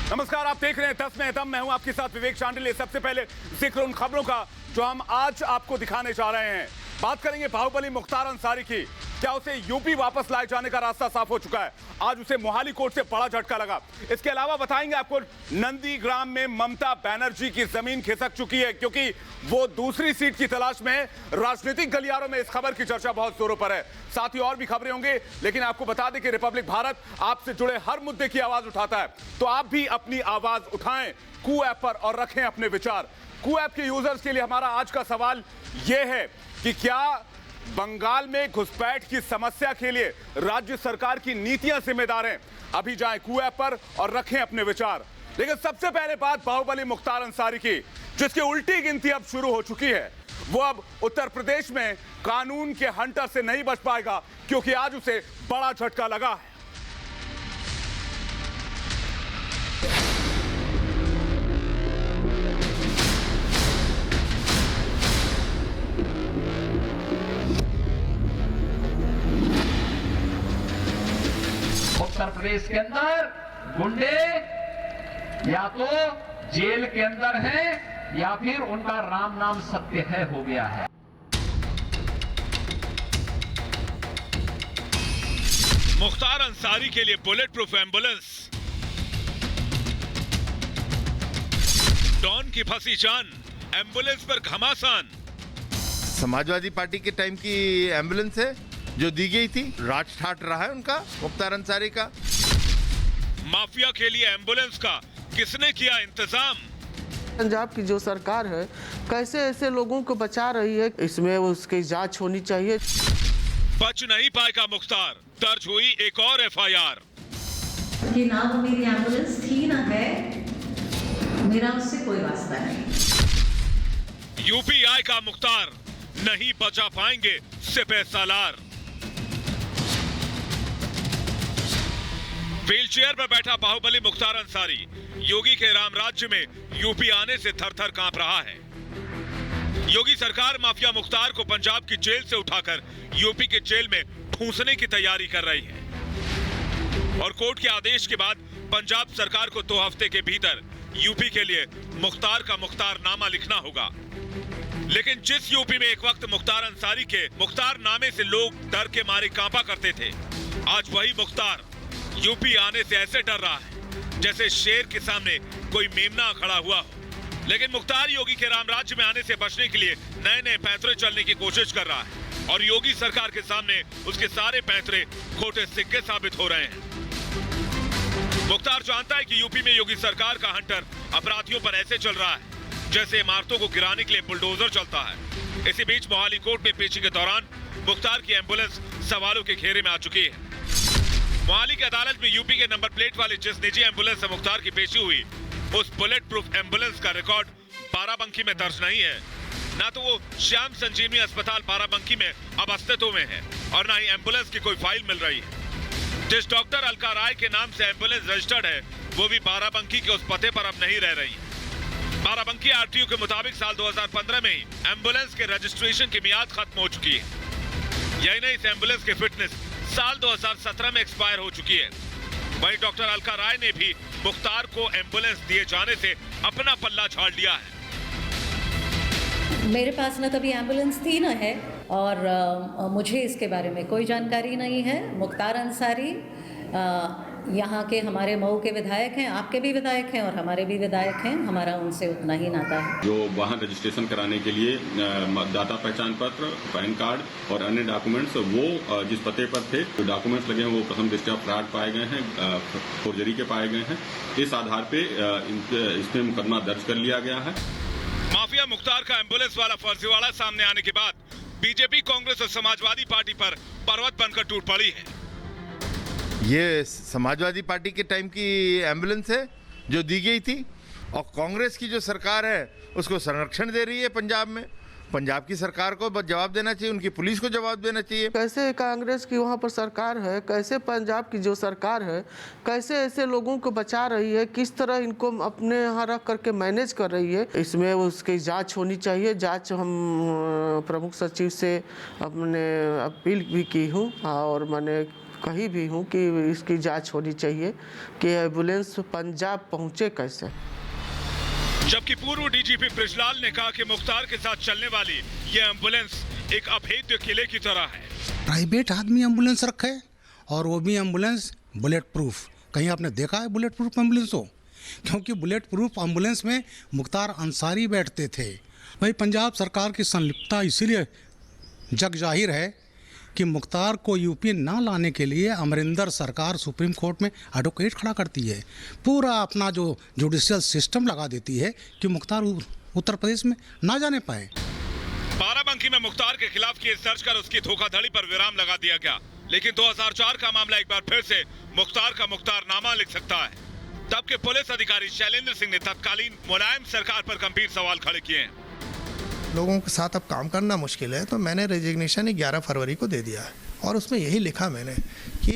नमस्कार, आप देख रहे हैं 10 में दम। मैं हूं आपके साथ विवेक शांडिल्य। सबसे पहले जिक्र उन खबरों का जो हम आज आपको दिखाने जा रहे हैं। बात करेंगे बाहुबली मुख्तार अंसारी की। क्या उसे यूपी वापस लाए जाने का रास्ता साफ हो चुका है? आज उसे मोहाली कोर्ट से बड़ा झटका लगा। इसके अलावा बताएंगे आपको नंदीग्राम में ममता बनर्जी की जमीन खिसक चुकी है क्योंकि वो दूसरी सीट की तलाश में है। राजनीतिक गलियारों में इस खबर की चर्चा बहुत जोरों पर है। साथ ही और भी खबरें होंगे, लेकिन आपको बता दें कि रिपब्लिक भारत आपसे जुड़े हर मुद्दे की आवाज उठाता है, तो आप भी अपनी आवाज उठाएं कू ऐप पर और रखें अपने विचार। कू ऐप के यूजर्स के लिए हमारा आज का सवाल यह है कि क्या बंगाल में घुसपैठ की समस्या के लिए राज्य सरकार की नीतियां जिम्मेदार हैं? अभी जाएं कू ऐप पर और रखें अपने विचार। लेकिन सबसे पहले बात बाहुबली मुख्तार अंसारी की, जिसकी उल्टी गिनती अब शुरू हो चुकी है। वो अब उत्तर प्रदेश में कानून के हंटर से नहीं बच पाएगा क्योंकि आज उसे बड़ा झटका लगा है। उत्तर प्रदेश के अंदर गुंडे या तो जेल के अंदर हैं या फिर उनका राम नाम सत्य है हो गया है। मुख्तार अंसारी के लिए बुलेट प्रूफ एम्बुलेंस, डॉन की फंसी जान, एम्बुलेंस पर घमासान। समाजवादी पार्टी के टाइम की एम्बुलेंस है जो दी गई थी। राज ठाट रहा है उनका, मुख्तार अंसारी का। माफिया के लिए एम्बुलेंस का किसने किया इंतजाम? पंजाब की जो सरकार है कैसे ऐसे लोगों को बचा रही है, इसमें उसकी जांच होनी चाहिए। बच नहीं पाएगा मुख्तार, दर्ज हुई एक और एफआईआर। कि ना वो मेरी एम्बुलेंस थी ना है, मेरा उससे कोई वास्ता नहीं। यूपी आएगा मुख्तार, नहीं बचा पाएंगे सिपह सालार। व्हीलचेयर पर बैठा बाहुबली मुख्तार अंसारी योगी के राम राज्य में यूपी आने से थर थर कांप रहा है। योगी सरकार माफिया मुख्तार को पंजाब की जेल से उठाकर यूपी के जेल में ठूंसने की तैयारी कर रही है और कोर्ट के आदेश के बाद पंजाब सरकार को 2 हफ्ते के भीतर यूपी के लिए मुख्तार का मुख्तारनामा लिखना होगा। लेकिन जिस यूपी में एक वक्त मुख्तार अंसारी के मुख्तारनामे से लोग डर के मारे कांपा करते थे, आज वही मुख्तार यूपी आने से ऐसे डर रहा है जैसे शेर के सामने कोई मेमना खड़ा हुआ हो। लेकिन मुख्तार योगी के राम राज्य में आने से बचने के लिए नए नए पैंतरे चलने की कोशिश कर रहा है और योगी सरकार के सामने उसके सारे पैंतरे खोटे सिक्के साबित हो रहे हैं। मुख्तार जानता है कि यूपी में योगी सरकार का हंटर अपराधियों पर ऐसे चल रहा है जैसे इमारतों को गिराने के लिए बुलडोजर चलता है। इसी बीच मोहाली कोर्ट में पेशी के दौरान मुख्तार की एम्बुलेंस सवालों के घेरे में आ चुकी है। मोहाली की अदालत में यूपी के नंबर प्लेट वाली जिस निजी एम्बुलेंस से मुख्तार की पेशी हुई, उस बुलेट प्रूफ एम्बुलेंस का रिकॉर्ड बाराबंकी में दर्ज नहीं है। ना तो वो श्याम संजीवनी अस्पताल बाराबंकी में अब अस्तित्व में है और ना ही एम्बुलेंस की कोई फाइल मिल रही है। जिस डॉक्टर अलका राय के नाम से एम्बुलेंस रजिस्टर्ड है, वो भी बाराबंकी के उस पते पर अब नहीं रह रही है। बाराबंकी आरटीओ के मुताबिक साल 2015 में ही एम्बुलेंस के रजिस्ट्रेशन की मियाद खत्म हो चुकी है। यही नहीं, इस एम्बुलेंस की फिटनेस साल 2017 में एक्सपायर हो चुकी है। वहीं डॉक्टर अलका राय ने भी मुख्तार को एम्बुलेंस दिए जाने से अपना पल्ला झाड़ लिया है। मेरे पास ना कभी एम्बुलेंस थी ना है और मुझे इसके बारे में कोई जानकारी नहीं है। मुख्तार अंसारी यहाँ के हमारे मऊ के विधायक हैं, आपके भी विधायक हैं और हमारे भी विधायक हैं। हमारा उनसे उतना ही नाता है। जो वाहन रजिस्ट्रेशन कराने के लिए मतदाता पहचान पत्र, पैन कार्ड और अन्य डॉक्यूमेंट्स वो जिस पते पर थे, जो डॉक्यूमेंट्स लगे हैं वो प्रथम दृष्टया फ्रॉड पाए गए हैं, फोर्जरी के पाए गए हैं। इस आधार पे इसमें मुकदमा दर्ज कर लिया गया है। माफिया मुख्तार का एम्बुलेंस वाला फर्जीवाड़ा सामने आने के बाद बीजेपी, कांग्रेस और समाजवादी पार्टी पर पर्वत बनकर टूट पड़ी है। ये समाजवादी पार्टी के टाइम की एम्बुलेंस है जो दी गई थी और कांग्रेस की जो सरकार है उसको संरक्षण दे रही है पंजाब में। पंजाब की सरकार को जवाब देना चाहिए, उनकी पुलिस को जवाब देना चाहिए। कैसे कांग्रेस की वहाँ पर सरकार है, कैसे पंजाब की जो सरकार है कैसे ऐसे लोगों को बचा रही है, किस तरह इनको अपने यहाँ रख करके मैनेज कर रही है, इसमें उसकी जांच होनी चाहिए। जांच हम प्रमुख सचिव से अपने अपील भी की हूँ और मैंने कही भी हूँ कि इसकी जांच होनी चाहिए कि एम्बुलेंस पंजाब पहुँचे कैसे। जबकि पूर्व डीजीपी बृजलाल ने कहा कि मुख्तार के साथ चलने वाली ये एम्बुलेंस एक अभेद्य किले की तरह है। प्राइवेट आदमी एम्बुलेंस रखे और वो भी एम्बुलेंस बुलेट प्रूफ। कहीं आपने देखा है बुलेट प्रूफ एम्बुलेंस हो? क्योंकि बुलेट प्रूफ एम्बुलेंस में मुख्तार अंसारी बैठते थे। भाई पंजाब सरकार की संलिप्तता इसीलिए जग जाहिर है कि मुख्तार को यूपी ना लाने के लिए अमरिंदर सरकार सुप्रीम कोर्ट में एडवोकेट खड़ा करती है, पूरा अपना जो जुडिशियल सिस्टम लगा देती है कि मुख्तार उत्तर प्रदेश में ना जाने पाए। बाराबंकी में मुख्तार के खिलाफ केस दर्ज कर उसकी धोखाधड़ी पर विराम लगा दिया गया, लेकिन 2004 का मामला एक बार फिर से मुख्तार का मुख्तारनामा लिख सकता है। तब के पुलिस अधिकारी शैलेंद्र सिंह ने तत्कालीन मुलायम सरकार पर गंभीर सवाल खड़े किए हैं। लोगों के साथ अब काम करना मुश्किल है, तो मैंने रेजिग्नेशन 11 फरवरी को दे दिया है और उसमें यही लिखा मैंने कि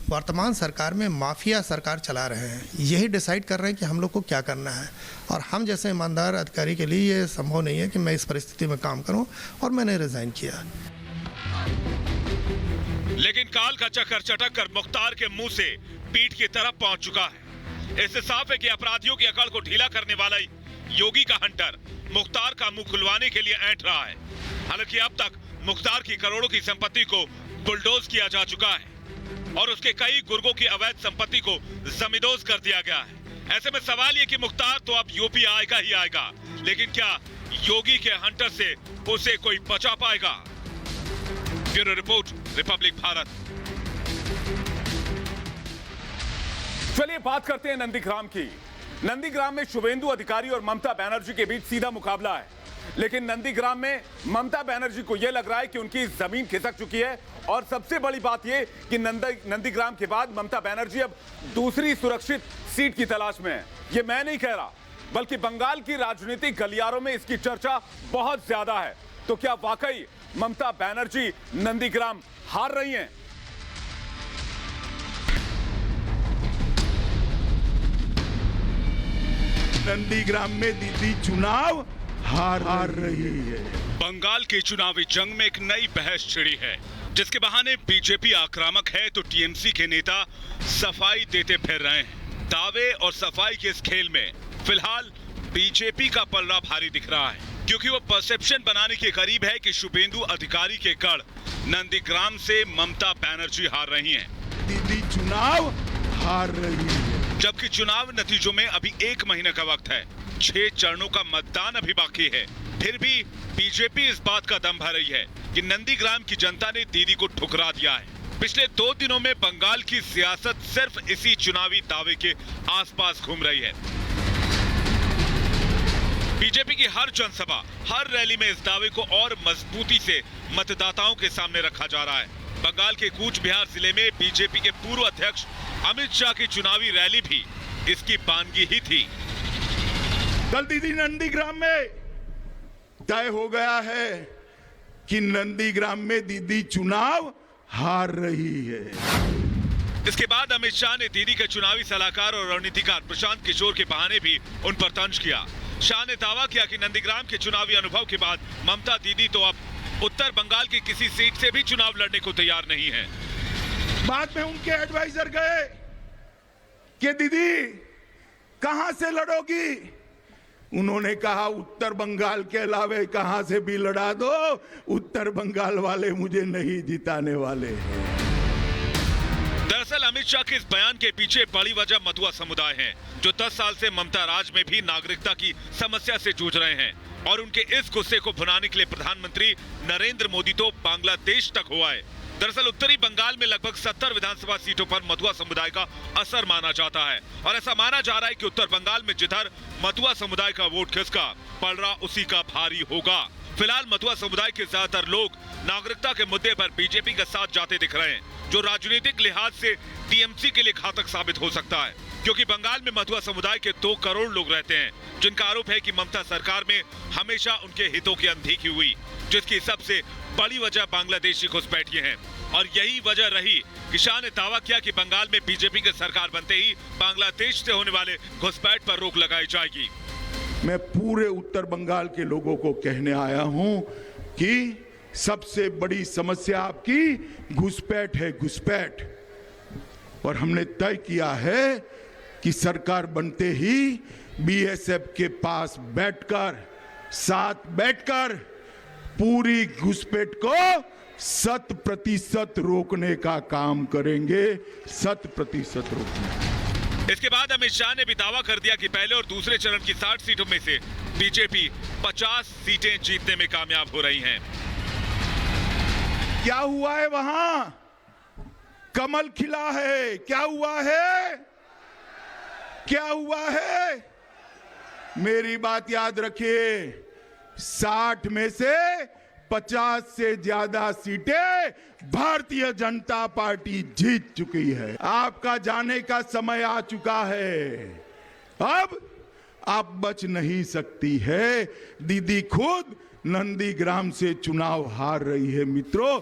वर्तमान सरकार में माफिया सरकार चला रहे हैं, यही डिसाइड कर रहे हैं कि हम लोग को क्या करना है, और हम जैसे ईमानदार अधिकारी के लिए ये संभव नहीं है कि मैं इस परिस्थिति में काम करूं, और मैंने रिजाइन किया। लेकिन काल का चक्कर चटक कर मुख्तार के मुंह से पीठ की तरफ पहुंच चुका है। इससे साफ है कि अपराधियों की अकड़ को ढीला करने वाला योगी का हंटर मुख्तार का मुंह खुलवाने के लिए ऐंठ रहा है। हालांकि अब तक मुख्तार की करोड़ों की संपत्ति को बुलडोज किया जा चुका है और उसके कई गुर्गों की अवैध संपत्ति को जमींदोज कर दिया गया है। ऐसे में सवाल ये कि मुख्तार तो अब यूपी आएगा ही आएगा, लेकिन क्या योगी के हंटर से उसे कोई बचा पाएगा? Bureau report, Republic Bharat. चलिए बात करते हैं नंदीग्राम की। नंदीग्राम में शुभेंदु अधिकारी और ममता बनर्जी के बीच सीधा मुकाबला है, लेकिन नंदीग्राम में ममता बनर्जी को यह लग रहा है कि उनकी जमीन खिसक चुकी है, और सबसे बड़ी बात यह कि नंदीग्राम के बाद ममता बनर्जी अब दूसरी सुरक्षित सीट की तलाश में है। यह मैं नहीं कह रहा, बल्कि बंगाल की राजनीतिक गलियारों में इसकी चर्चा बहुत ज्यादा है। तो क्या वाकई ममता बनर्जी नंदीग्राम हार रही हैं? नंदीग्राम में दीदी चुनाव हार रही है। बंगाल की चुनावी जंग में एक नई बहस छिड़ी है, जिसके बहाने बीजेपी आक्रामक है तो टीएमसी के नेता सफाई देते फिर रहे हैं। दावे और सफाई के इस खेल में फिलहाल बीजेपी का पलड़ा भारी दिख रहा है, क्योंकि वो परसेप्शन बनाने के करीब है कि शुभेंदु अधिकारी के गढ़ नंदीग्राम से ममता बनर्जी हार रही हैं। दीदी चुनाव हार रही है। जबकि चुनाव नतीजों में अभी 1 महीने का वक्त है, 6 चरणों का मतदान अभी बाकी है। फिर भी बीजेपी इस बात का दम भर रही है कि नंदीग्राम की जनता ने दीदी को ठुकरा दिया है। पिछले 2 दिनों में बंगाल की सियासत सिर्फ इसी चुनावी दावे के आसपास घूम रही है। बीजेपी की हर जनसभा, हर रैली में इस दावे को और मजबूती से मतदाताओं के सामने रखा जा रहा है। बंगाल के कूच बिहार जिले में बीजेपी के पूर्व अध्यक्ष अमित शाह की चुनावी रैली भी इसकी बानगी ही थी। कल दीदी नंदीग्राम में तय हो गया है कि नंदीग्राम में दीदी चुनाव हार रही है। इसके बाद अमित शाह ने दीदी के चुनावी सलाहकार और रणनीतिकार प्रशांत किशोर के बहाने भी उन पर तंज किया। शाह ने दावा किया कि नंदीग्राम के चुनावी अनुभव के बाद ममता दीदी तो अब उत्तर बंगाल की किसी सीट से भी चुनाव लड़ने को तैयार नहीं है। बाद में उनके एडवाइजर गए कि दीदी कहां से लड़ोगी? उन्होंने कहा उत्तर बंगाल के अलावे कहां से भी लड़ा दो, उत्तर बंगाल वाले मुझे नहीं जिताने वाले हैं। दरअसल अमित शाह के इस बयान के पीछे बड़ी वजह मथुआ समुदाय है, जो 10 साल से ममता राज में भी नागरिकता की समस्या से जूझ रहे हैं, और उनके इस गुस्से को भुनाने के लिए प्रधानमंत्री नरेंद्र मोदी तो बांग्लादेश तक हुआ है। दरअसल उत्तरी बंगाल में लगभग 70 विधानसभा सीटों पर मथुआ समुदाय का असर माना जाता है, और ऐसा माना जा रहा है कि उत्तर बंगाल में जिधर मथुआ समुदाय का वोट खिसका, पलड़ा उसी का भारी होगा। फिलहाल मथुआ समुदाय के ज्यादातर लोग नागरिकता के मुद्दे पर बीजेपी के साथ जाते दिख रहे हैं, जो राजनीतिक लिहाज से टीएमसी के लिए घातक साबित हो सकता है, क्योंकि बंगाल में मथुआ समुदाय के 2 करोड़ लोग रहते हैं, जिनका आरोप है कि ममता सरकार में हमेशा उनके हितों की अनदेखी हुई, जिसकी सबसे बड़ी वजह बांग्लादेशी घुसपैठिए हैं। और यही वजह रही कि शाह ने दावा किया कि बंगाल में बीजेपी की सरकार बनते ही बांग्लादेश से होने वाले घुसपैठ पर रोक लगाई जाएगी। मैं पूरे उत्तर बंगाल के लोगों को कहने आया हूं कि सबसे बड़ी समस्या आपकी घुसपैठ है, घुसपैठ। और हमने तय किया है कि सरकार बनते ही बीएसएफ के पास साथ बैठकर पूरी घुसपैठ को 100% रोकने का काम करेंगे, 100% रोकने। इसके बाद अमित शाह ने भी दावा कर दिया कि पहले और दूसरे चरण की 60 सीटों में से बीजेपी 50 सीटें जीतने में कामयाब हो रही हैं। क्या हुआ है वहां? कमल खिला है। क्या हुआ है? क्या हुआ है? मेरी बात याद रखिए, 60 में से 50 से ज्यादा सीटें भारतीय जनता पार्टी जीत चुकी है। आपका जाने का समय आ चुका है। अब आप बच नहीं सकती है। दीदी खुद नंदीग्राम से चुनाव हार रही है। मित्रों,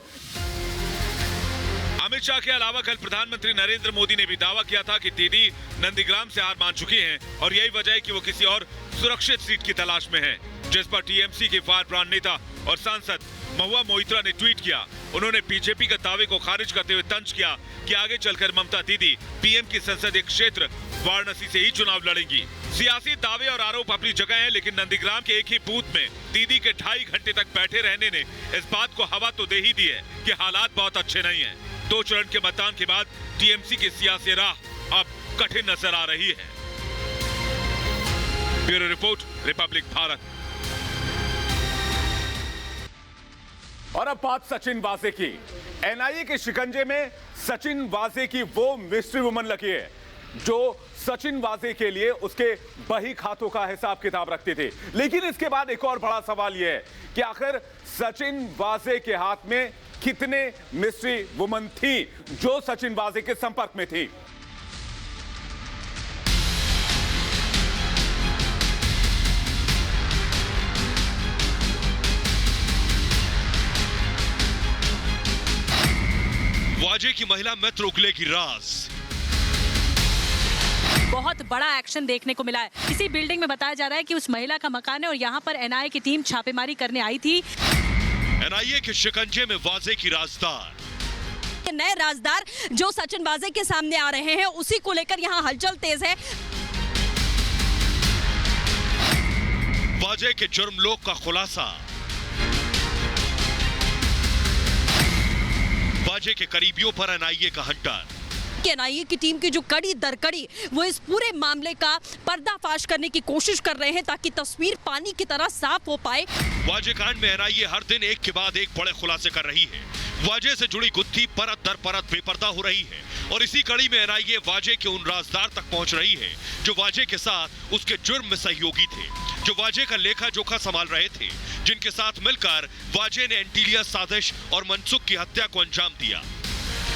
अमित शाह के अलावा कल प्रधानमंत्री नरेंद्र मोदी ने भी दावा किया था कि दीदी नंदीग्राम से हार मान चुकी हैं और यही वजह है कि वो किसी और सुरक्षित सीट की तलाश में हैं, जिस पर टीएमसी के फायर ब्रांड नेता और सांसद महुआ मोइत्रा ने ट्वीट किया। उन्होंने बीजेपी के दावे को खारिज करते हुए तंज किया कि आगे चलकर ममता दीदी पीएम की संसदीय क्षेत्र वाराणसी से ही चुनाव लड़ेंगी। सियासी दावे और आरोप अपनी जगह हैं, लेकिन नंदीग्राम के एक ही बूथ में दीदी के 2.5 घंटे तक बैठे रहने ने इस बात को हवा तो दे ही दी है कि हालात बहुत अच्छे नहीं हैं। 2 चरण के मतदान के बाद टीएमसी की सियासी राह अब कठिन नजर आ रही है। Bureau report, Republic Bharat. और अब बात सचिन वाजे की। एनआईए के शिकंजे में सचिन वाजे की वो मिस्ट्री वुमन लगी है जो सचिन वाजे के लिए उसके बही खातों का हिसाब किताब रखती थी। लेकिन इसके बाद एक और बड़ा सवाल यह है कि आखिर सचिन वाजे के हाथ में कितने मिस्ट्री वुमन थी जो सचिन वाजे के संपर्क में थी। वाजे की महिला मित्र उगलेगी राज। बहुत बड़ा एक्शन देखने को मिला है। इसी बिल्डिंग में बताया जा रहा है कि उस महिला का मकान है और यहाँ पर एनआईए की टीम छापेमारी करने आई थी। एनआईए के शिकंजे में वाजे की राजदार। नए राजदार जो सचिन वाजे के सामने आ रहे हैं, उसी को लेकर यहाँ हलचल तेज है। वाजे के जुर्म लोग का खुलासा। वाजे के करीबियों पर एनआईए का हंटर। एनआईए की टीम की जो कड़ी दर कड़ी वो इस पूरे मामले का पर्दाफाश करने की कोशिश कर रहे हैं ताकि तस्वीर पानी की तरह साफ हो पाए। वाजे कांड में एनआईए हर दिन एक के बाद एक बड़े खुलासे कर रही है। वाजे से जुड़ी गुत्थी परत दर परत बेपर्दा हो रही है और इसी कड़ी में एनआईए वाजे के उन राजदार तक पहुंच रही है जो वाजे के साथ उसके जुर्म में सहयोगी थे, जो वाजे का लेखा जोखा संभाल रहे थे, जिनके साथ मिलकर वाजे ने एंटीलिया साजिश और मनसुख की हत्या को अंजाम दिया।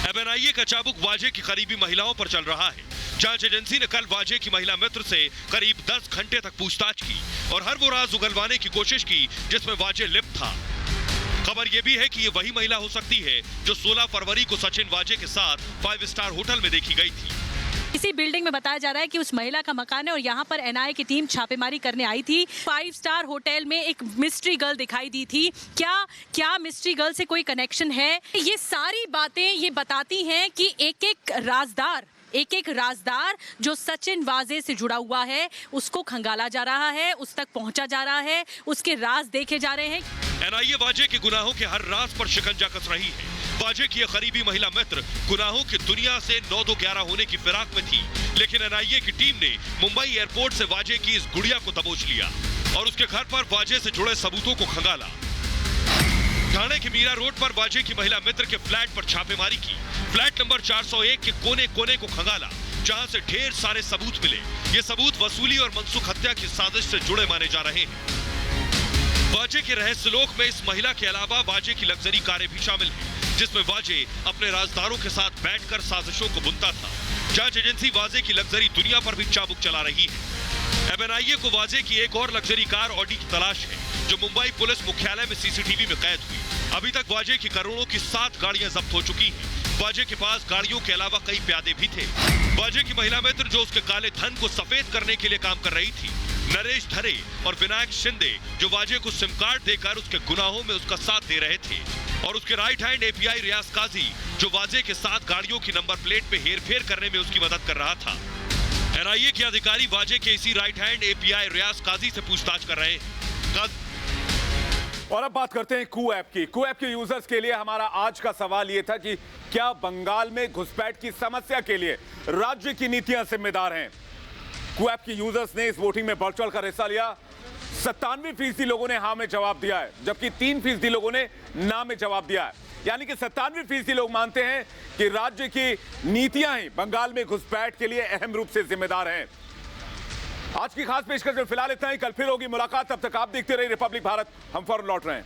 अब एनआईए का चाबुक वाजे की करीबी महिलाओं पर चल रहा है। जांच एजेंसी ने कल वाजे की महिला मित्र से करीब 10 घंटे तक पूछताछ की और हर वो राज उगलवाने की कोशिश की जिसमें वाजे लिप्त था। खबर यह भी है कि ये वही महिला हो सकती है जो 16 फरवरी को सचिन वाजे के साथ 5 स्टार होटल में देखी गई थी। इसी बिल्डिंग में बताया जा रहा है कि उस महिला का मकान है और यहाँ पर एनआईए की टीम छापेमारी करने आई थी। 5 स्टार होटल में एक मिस्ट्री गर्ल दिखाई दी थी। क्या मिस्ट्री गर्ल से कोई कनेक्शन है? ये सारी बातें ये बताती हैं कि एक एक राजदार जो सचिन वाजे से जुड़ा हुआ है उसको खंगाला जा रहा है, उस तक पहुंचा जा रहा है, उसके राज देखे जा रहे हैं। एनआईए वाजे के गुनाहों के हर राज पर शिकंजा कस रही है। वाजे की करीबी महिला मित्र गुनाहों की दुनिया से 9-2-11 होने की फिराक में थी, लेकिन एनआईए की टीम ने मुंबई एयरपोर्ट से वाजे की इस गुड़िया को दबोच लिया और उसके घर पर वाजे से जुड़े सबूतों को खंगाला। ठाणे के मीरा रोड पर वाजे की महिला मित्र के फ्लैट पर छापेमारी की। फ्लैट नंबर 401 के कोने कोने को खंगाला, जहां से ढेर सारे सबूत मिले। ये सबूत वसूली और मनसुख हत्या की साजिश से जुड़े माने जा रहे हैं। वाजे के रहस्यलोक में इस महिला के अलावा वाजे की लग्जरी कारें भी शामिल हैं, जिसमें वाजे अपने राजदारों के साथ बैठकर साजिशों को बुनता था। जांच एजेंसी वाजे की लग्जरी दुनिया पर भी चाबुक चला रही है। अब एनआईए को वाजे की एक और लग्जरी कार ऑडी की तलाश है जो मुंबई पुलिस मुख्यालय में सीसीटीवी में कैद हुई। अभी तक वाजे की करोड़ों की 7 गाड़ियां जब्त हो चुकी हैं। वाजे के पास गाड़ियों के अलावा कई प्यादे भी थे। वाजे की महिला मित्र जो उसके काले धन को सफेद करने के लिए काम कर रही थी, नरेश धरे और विनायक शिंदे जो वाजे को सिम कार्ड देकर उसके गुनाहों में उसका साथ दे रहे थे, और उसके राइट हैंड एपीआई रियाज काजी जो वाजे के साथ गाड़ियों की नंबर प्लेट पे हेरफेर करने में उसकी मदद कर रहा था। एनआईए के अधिकारी वाजे के इसी राइट हैंड एपीआई रियाज काजी से पूछताछ कर रहे हैं। और अब बात करते हैं कू ऐप की। कू ऐप के यूजर्स के लिए हमारा आज का सवाल यह था कि क्या बंगाल में घुसपैठ की समस्या के लिए राज्य की नीतियां जिम्मेदार हैं? कू ऐप के यूजर्स ने इस वोटिंग में बढ़ चढ़कर हिस्सा लिया। 97% लोगों ने हाँ में जवाब दिया है, जबकि 3% लोगों ने ना में जवाब दिया है। यानी कि 97% लोग मानते हैं कि राज्य की नीतियां ही बंगाल में घुसपैठ के लिए अहम रूप से जिम्मेदार हैं। आज की खास पेशकश में फिलहाल इतना ही। कल फिर होगी मुलाकात, तब तक आप देखते रहिए रिपब्लिक भारत। हम फौरन लौट रहे हैं।